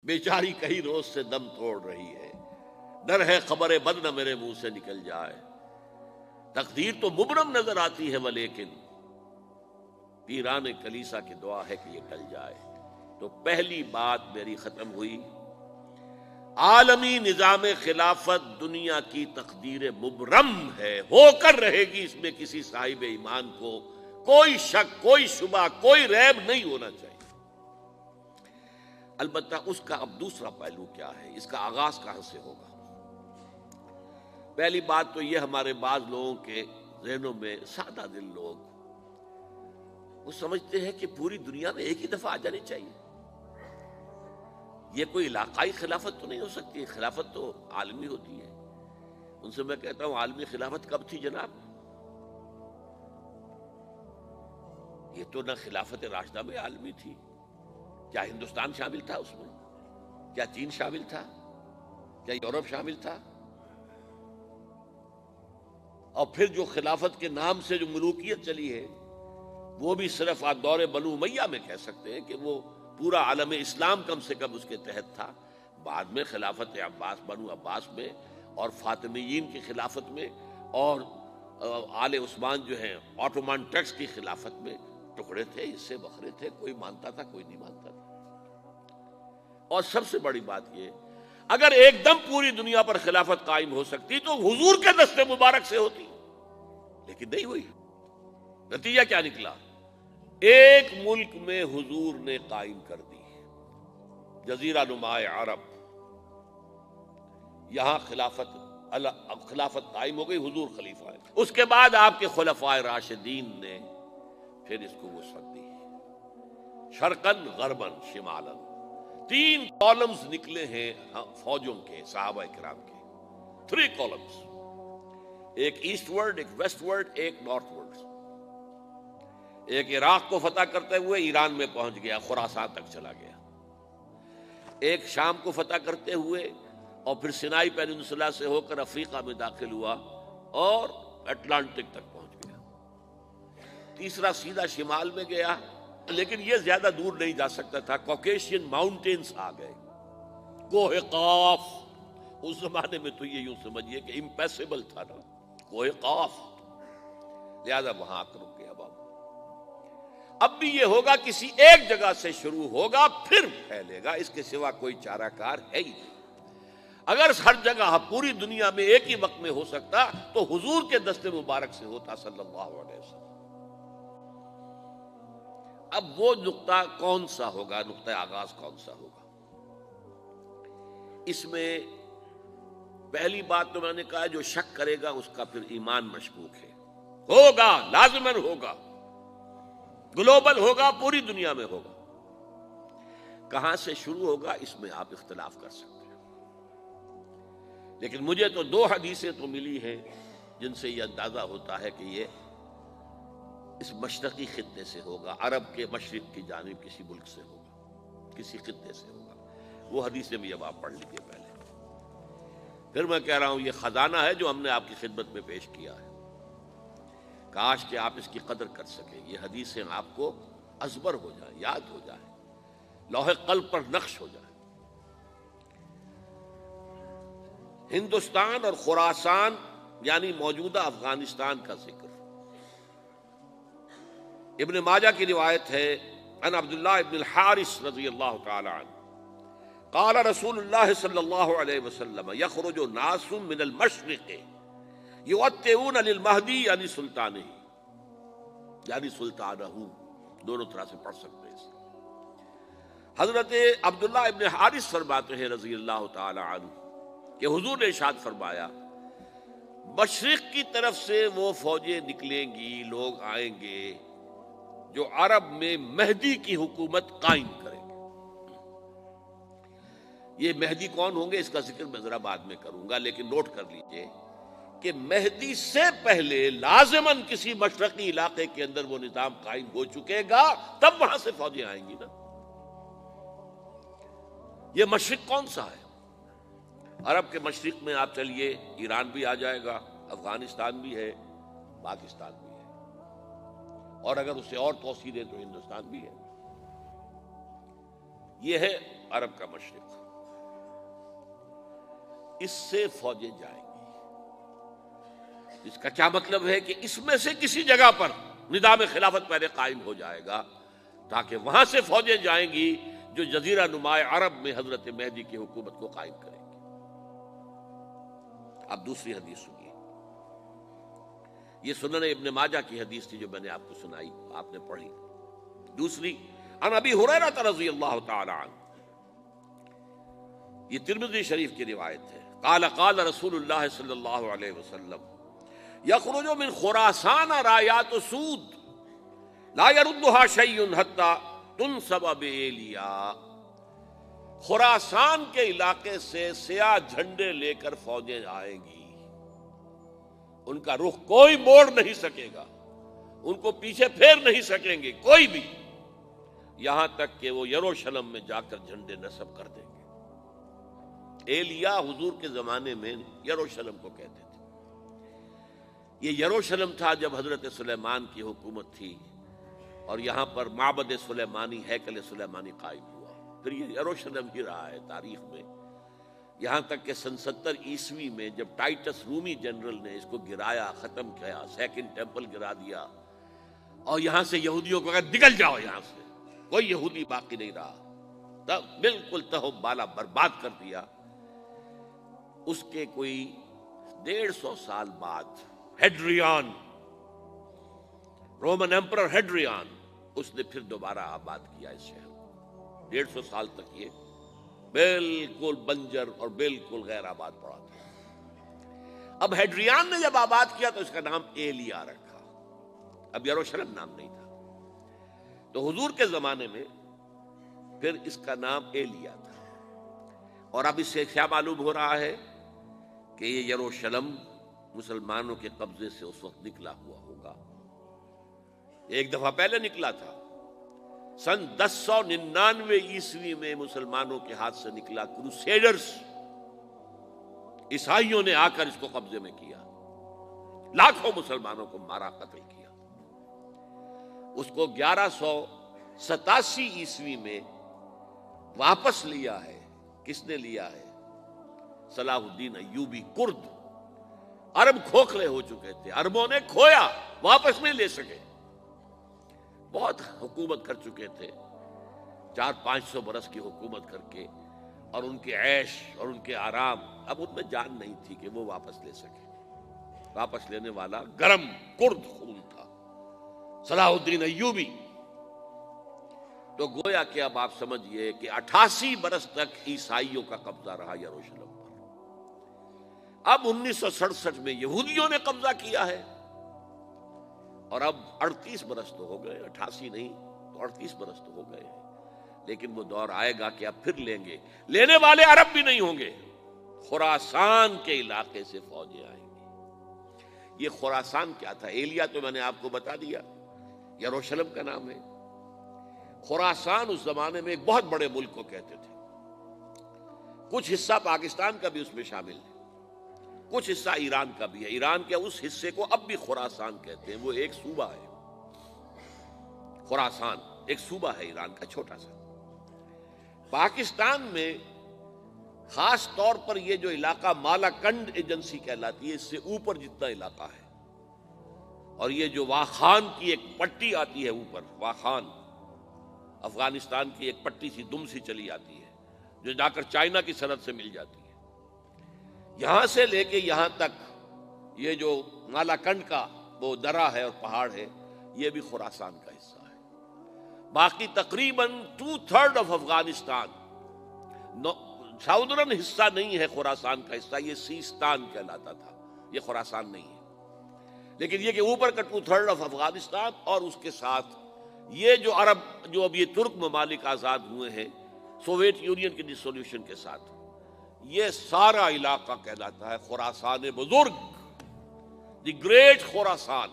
بیچاری کئی روز سے دم توڑ رہی ہے، ڈر ہے خبر بد نہ میرے منہ سے نکل جائے، تقدیر تو مبرم نظر آتی ہے ولیکن پیران کلیسا کی دعا ہے کہ یہ ٹل جائے۔ تو پہلی بات میری ختم ہوئی، عالمی نظام خلافت دنیا کی تقدیر مبرم ہے، ہو کر رہے گی، اس میں کسی صاحب ایمان کو کوئی شک، کوئی شبہ، کوئی ریب نہیں ہونا چاہیے۔ البتہ اس کا اب دوسرا پہلو کیا ہے، اس کا آغاز کہاں سے ہوگا؟ پہلی بات تو یہ، ہمارے بعض لوگوں کے ذہنوں میں، سادہ دل لوگ وہ سمجھتے ہیں کہ پوری دنیا میں ایک ہی دفعہ آ جانی چاہیے، یہ کوئی علاقائی خلافت تو نہیں ہو سکتی، خلافت تو عالمی ہوتی ہے۔ ان سے میں کہتا ہوں عالمی خلافت کب تھی جناب؟ یہ تو نہ خلافت راشدہ میں عالمی تھی، کیا ہندوستان شامل تھا اس میں؟ کیا چین شامل تھا؟ کیا یورپ شامل تھا؟ اور پھر جو خلافت کے نام سے جو ملوکیت چلی ہے وہ بھی صرف آپ دور بنو امیہ میں کہہ سکتے ہیں کہ وہ پورا عالم اسلام کم سے کم اس کے تحت تھا۔ بعد میں خلافت عباس، بنو عباس میں، اور فاطمیین کی خلافت میں، اور آل عثمان جو ہیں آٹومان ٹرکس کی خلافت میں ٹکڑے تھے، حصے بکھرے تھے، کوئی مانتا تھا کوئی نہیں مانتا تھا۔ اور سب سے بڑی بات یہ، اگر ایک دم پوری دنیا پر خلافت قائم ہو سکتی تو حضور کے دست مبارک سے ہوتی، لیکن نہیں ہوئی۔ نتیجہ کیا نکلا؟ ایک ملک میں حضور نے قائم کر دی، جزیرہ نما عرب، یہاں خلافت قائم ہو گئی، حضور خلیفہ ہے۔ اس کے بعد آپ کے خلفائے راشدین نے پھر اس کو وسعت دی، شرقاً غرباً شمالاً، 3 کالمز نکلے ہیں فوجوں کے، صحابہ کرام کے، 3 کالمز، ایک ایسٹ ورڈ، ایک ویسٹ ورڈ، ایک نارتھ ورڈ۔ ایک عراق کو فتح کرتے ہوئے ایران میں پہنچ گیا، خراسان تک چلا گیا، ایک شام کو فتح کرتے ہوئے اور پھر سینائی پیننسولا سے ہو کر افریقہ میں داخل ہوا اور اٹلانٹک تک پہنچ گیا، تیسرا سیدھا شمال میں گیا، لیکن یہ زیادہ دور نہیں جا سکتا تھا، کوکیشین ماؤنٹینز آ گئے، کوہ قاف، اس زمانے میں تو یہ یوں سمجھیے کہ امپیسیبل تھا نا، کوہ قاف، لہذا وہاں آ کر رک گیا۔ اب بھی یہ ہوگا، کسی ایک جگہ سے شروع ہوگا پھر پھیلے گا، اس کے سوا کوئی چارہ کار ہے ہی نہیں۔ اگر ہر جگہ پوری دنیا میں ایک ہی وقت میں ہو سکتا تو حضور کے دست مبارک سے ہوتا صلی اللہ علیہ وسلم۔ اب وہ نقطہ کون سا ہوگا، نقطہ آغاز کون سا ہوگا؟ اس میں پہلی بات تو میں نے کہا، جو شک کرے گا اس کا پھر ایمان مشکوک ہے، ہوگا، لازماً ہوگا، گلوبل ہوگا، پوری دنیا میں ہوگا۔ کہاں سے شروع ہوگا اس میں آپ اختلاف کر سکتے ہیں، لیکن مجھے تو 2 حدیثیں تو ملی ہیں جن سے یہ اندازہ ہوتا ہے کہ یہ اس مشرقی خطے سے ہوگا، عرب کے مشرق کی جانب کسی ملک سے ہوگا، کسی خطے سے ہوگا۔ وہ حدیثیں بھی اب آپ پڑھ لیجیے پہلے، پھر میں کہہ رہا ہوں یہ خزانہ ہے جو ہم نے آپ کی خدمت میں پیش کیا ہے، کاش کہ آپ اس کی قدر کر سکیں، یہ حدیثیں آپ کو ازبر ہو جائیں، یاد ہو جائیں، لوح قلب پر نقش ہو جائیں۔ ہندوستان اور خراسان یعنی موجودہ افغانستان کا ذکر ابن ماجہ کی روایت ہے، عن عبداللہ ابن الحارث رضی اللہ تعالی عنہ قال رسول اللہ صلی اللہ علیہ وسلم یخرج ناس من المشرق یوطئون للمہدی یعنی سلطانہ، یعنی سلطانہ، دونوں طرح سے پڑھ سکتے ہیں۔ حضرت عبداللہ ابن حارث فرماتے ہیں رضی اللہ تعالی عنہ کہ حضور نے ارشاد فرمایا، مشرق کی طرف سے وہ فوجیں نکلیں گی، لوگ آئیں گے جو عرب میں مہدی کی حکومت قائم کریں گے۔ یہ مہدی کون ہوں گے اس کا ذکر میں ذرا بعد میں کروں گا، لیکن نوٹ کر لیجئے کہ مہدی سے پہلے لازماً کسی مشرقی علاقے کے اندر وہ نظام قائم ہو چکے گا، تب وہاں سے فوجیں آئیں گی نا۔ یہ مشرق کون سا ہے؟ عرب کے مشرق میں آپ چلیے، ایران بھی آ جائے گا، افغانستان بھی ہے، پاکستان بھی ہے، اور اگر اسے اور توسیع دیں تو ہندوستان بھی ہے۔ یہ ہے عرب کا مشرق، اس سے فوجیں جائیں گی۔ اس کا کیا مطلب ہے کہ اس میں سے کسی جگہ پر نظام خلافت پہلے قائم ہو جائے گا، تاکہ وہاں سے فوجیں جائیں گی جو جزیرہ نما عرب میں حضرت مہدی کی حکومت کو قائم کریں گی۔ اب دوسری حدیث سنیے، یہ سنن ابن ماجہ کی حدیث تھی جو میں نے آپ کو سنائی، آپ نے پڑھی۔ دوسری، عن ابی ہریرہ رضی اللہ تعالی عنہ، یہ ترمذی شریف کی روایت ہے، قال قال رسول اللہ صلی اللہ علیہ وسلم یخرج من خراسان رایات سود لا يردها شیء حتی تنصب بإیلیا، خراسان کے علاقے سے سیاہ جھنڈے لے کر فوجیں آئیں گی، ان کا رخ کوئی موڑ نہیں سکے گا، ان کو پیچھے پھیر نہیں سکیں گے کوئی بھی، یہاں تک کہ وہ یروشلم میں جا کر جھنڈے نصب کر دیں گے۔ ایلیا حضور کے زمانے میں یروشلم کو کہتے تھے۔ یہ یروشلم تھا جب حضرت سلیمان کی حکومت تھی، اور یہاں پر معبد سلیمانی، ہیکل سلیمانی قائم ہوا، پھر یہ یروشلم ہی رہا ہے تاریخ میں، یہاں تک کہ سن 70 عیسوی میں جب ٹائٹس رومی جنرل نے اس کو گرایا، ختم کیا، سیکنڈ ٹیمپل گرا دیا، اور یہاں سے یہودیوں کو کہا نکل جاؤ یہاں سے، کوئی یہودی باقی نہیں رہا، تب بالکل تہو بالا برباد کر دیا۔ اس کے کوئی 150 سال بعد ہیڈریان، رومن ایمپرر ہیڈریان، اس نے پھر دوبارہ آباد کیا اس شہر کو۔ 150 سال تک یہ بالکل بنجر اور بالکل غیر آباد پڑا تھا۔ اب ہیڈریان نے جب آباد کیا تو اس کا نام ایلیا رکھا، اب یروشلم نام نہیں تھا، تو حضور کے زمانے میں پھر اس کا نام ایلیا تھا۔ اور اب اس سے کیا معلوم ہو رہا ہے کہ یہ یروشلم مسلمانوں کے قبضے سے اس وقت نکلا ہوا ہوگا، ایک دفعہ پہلے نکلا تھا، سن 1099 عیسوی میں مسلمانوں کے ہاتھ سے نکلا، کروسیڈرز عیسائیوں نے آ کر اس کو قبضے میں کیا، لاکھوں مسلمانوں کو مارا، قتل کیا۔ اس کو 1187 عیسوی میں واپس لیا ہے، کس نے لیا ہے؟ صلاح الدین ایوبی، کرد، عرب کھوکھلے ہو چکے تھے، عربوں نے کھویا، واپس نہیں لے سکے، بہت حکومت کر چکے تھے، 400-500 برس کی حکومت کر کے، اور ان کے عیش اور ان کے آرام، اب ان میں جان نہیں تھی کہ وہ واپس لے سکے۔ واپس لینے والا گرم کرد خون تھا، صلاح الدین ایوبی۔ تو گویا کہ اب آپ سمجھئے کہ 88 برس تک عیسائیوں کا قبضہ رہا یروشلم پر۔ اب 1967 میں یہودیوں نے قبضہ کیا ہے، اور اب 38 برس تو ہو گئے، 88 نہیں تو 38 برس تو ہو گئے ہیں، لیکن وہ دور آئے گا کہ اب پھر لیں گے، لینے والے عرب بھی نہیں ہوں گے، خراسان کے علاقے سے فوجیں آئیں گی۔ یہ خراسان کیا تھا؟ ایلیا تو میں نے آپ کو بتا دیا، یروشلم کا نام ہے۔ خراسان اس زمانے میں ایک بہت بڑے ملک کو کہتے تھے، کچھ حصہ پاکستان کا بھی اس میں شامل ہے، کچھ حصہ ایران کا بھی ہے، ایران کے اس حصے کو اب بھی خراسان کہتے ہیں، وہ ایک صوبہ ہے، خراسان ایک صوبہ ہے ایران کا چھوٹا سا۔ پاکستان میں خاص طور پر یہ جو علاقہ مالاکنڈ ایجنسی کہلاتی ہے، اس سے اوپر جتنا علاقہ ہے، اور یہ جو واخان کی ایک پٹی آتی ہے اوپر، واخان افغانستان کی ایک پٹی سی دم سی چلی آتی ہے جو جا کر چائنا کی سرحد سے مل جاتی ہے، یہاں سے لے کے یہاں تک یہ جو مالاکنڈ کا وہ درہ ہے اور پہاڑ ہے، یہ بھی خراسان کا حصہ ہے۔ باقی تقریباً 2/3 آف افغانستان ساؤدرن حصہ نہیں ہے خراسان کا حصہ، یہ سیستان کہلاتا تھا، یہ خراسان نہیں ہے، لیکن یہ کہ اوپر کا 2/3 آف افغانستان، اور اس کے ساتھ یہ جو عرب، جو اب یہ ترک ممالک آزاد ہوئے ہیں سوویت یونین کی ڈسولوشن کے ساتھ، یہ سارا علاقہ کہلاتا ہے خراسان بزرگ، دی گریٹ خراسان۔